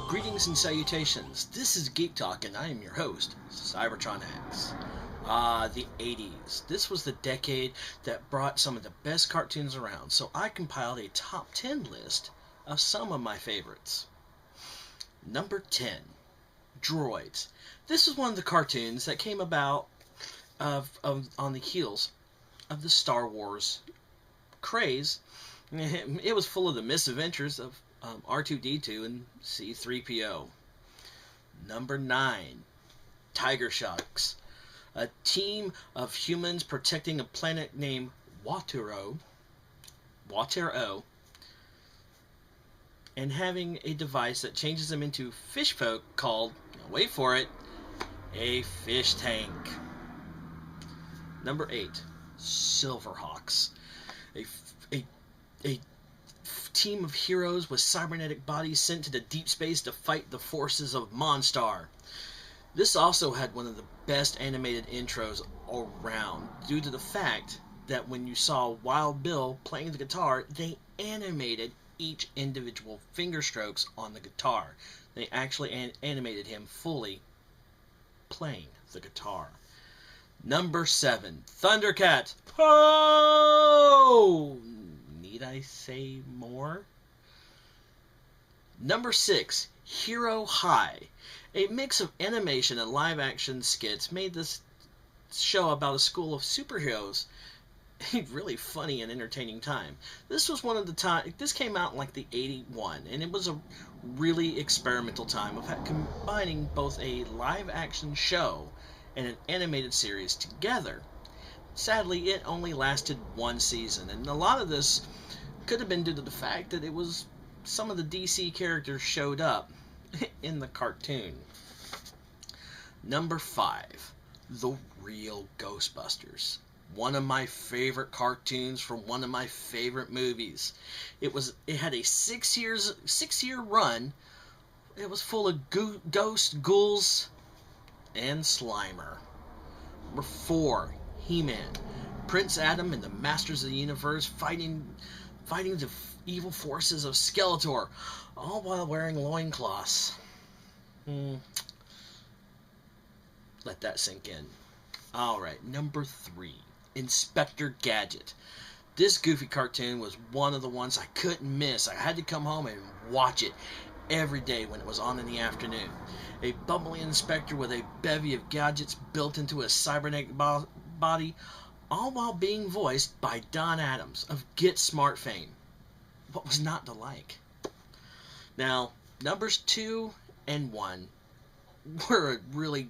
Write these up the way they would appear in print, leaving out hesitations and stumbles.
Greetings and salutations. This is Geek Talk, and I am your host, Cybertronics. The 80s. This was the decade that brought some of the best cartoons around, so I compiled a top 10 list of some of my favorites. Number 10, Droids. This is one of the cartoons that came about on the heels of the Star Wars craze. It was full of the misadventures of R2-D2 and C-3PO. Number 9, Tiger Sharks. A team of humans protecting a planet named Watero, and having a device that changes them into fish folk called, wait for it, a fish tank. Number 8, Sliver Hawks. A team of heroes with cybernetic bodies sent to the deep space to fight the forces of Monstar. This also had one of the best animated intros around, due to the fact that when you saw Wild Bill playing the guitar, they animated each individual finger strokes on the guitar. They actually animated him fully playing the guitar. Number 7, Thundercats. Oh! Need I say more? Number 6, Hero High. A mix of animation and live-action skits made this show about a school of superheroes a really funny and entertaining time. This was one of the time. This came out in like the 81, and it was a really experimental time of combining both a live-action show and an animated series together. Sadly, it only lasted one season, and a lot of this could have been due to the fact that it was some of the DC characters showed up in the cartoon. Number 5, The Real Ghostbusters. One of my favorite cartoons from one of my favorite movies. It had a 6-year run. It was full of ghosts, ghouls, and Slimer. Number 4, He-Man. Prince Adam and the Masters of the Universe fighting the evil forces of Skeletor, all while wearing loincloths. Let that sink in. Alright, number 3, Inspector Gadget. This goofy cartoon was one of the ones I couldn't miss. I had to come home and watch it every day when it was on in the afternoon. A bumbling inspector with a bevy of gadgets built into a cybernetic body, all while being voiced by Don Adams of Get Smart fame. What was not to like? Now, numbers 2 and 1 were really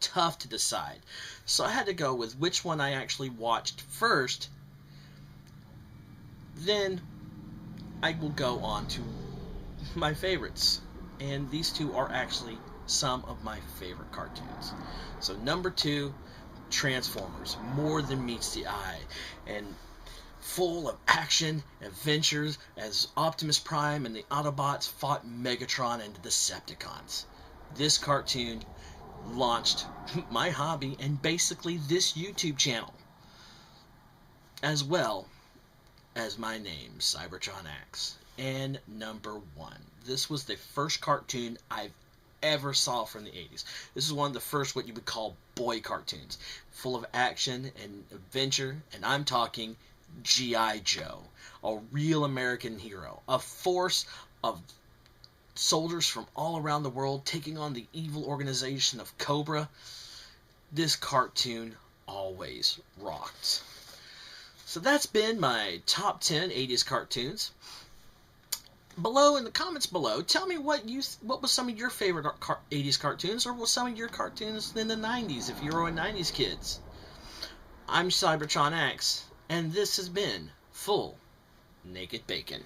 tough to decide, so I had to go with which one I actually watched first. Then I will go on to my favorites, and these two are actually some of my favorite cartoons. So number 2, Transformers, more than meets the eye, and full of action, adventures as Optimus Prime and the Autobots fought Megatron and the Decepticons. This cartoon launched my hobby and basically this YouTube channel, as well as my name, Cybertronics. And number 1, this was the first cartoon I've ever saw from the 80s. This is one of the first what you would call boy cartoons, full of action and adventure, and I'm talking G.I.JOE, a real American hero, a force of soldiers from all around the world taking on the evil organization of Cobra. This cartoon always rocked. So that's been my top 10 80s cartoons. Below in the comments below, tell me what was some of your favorite 80s cartoons, or what some of your cartoons in the 90s if you were a 90s kids. I'm Cybertron X, and this has been Full Naked Bacon.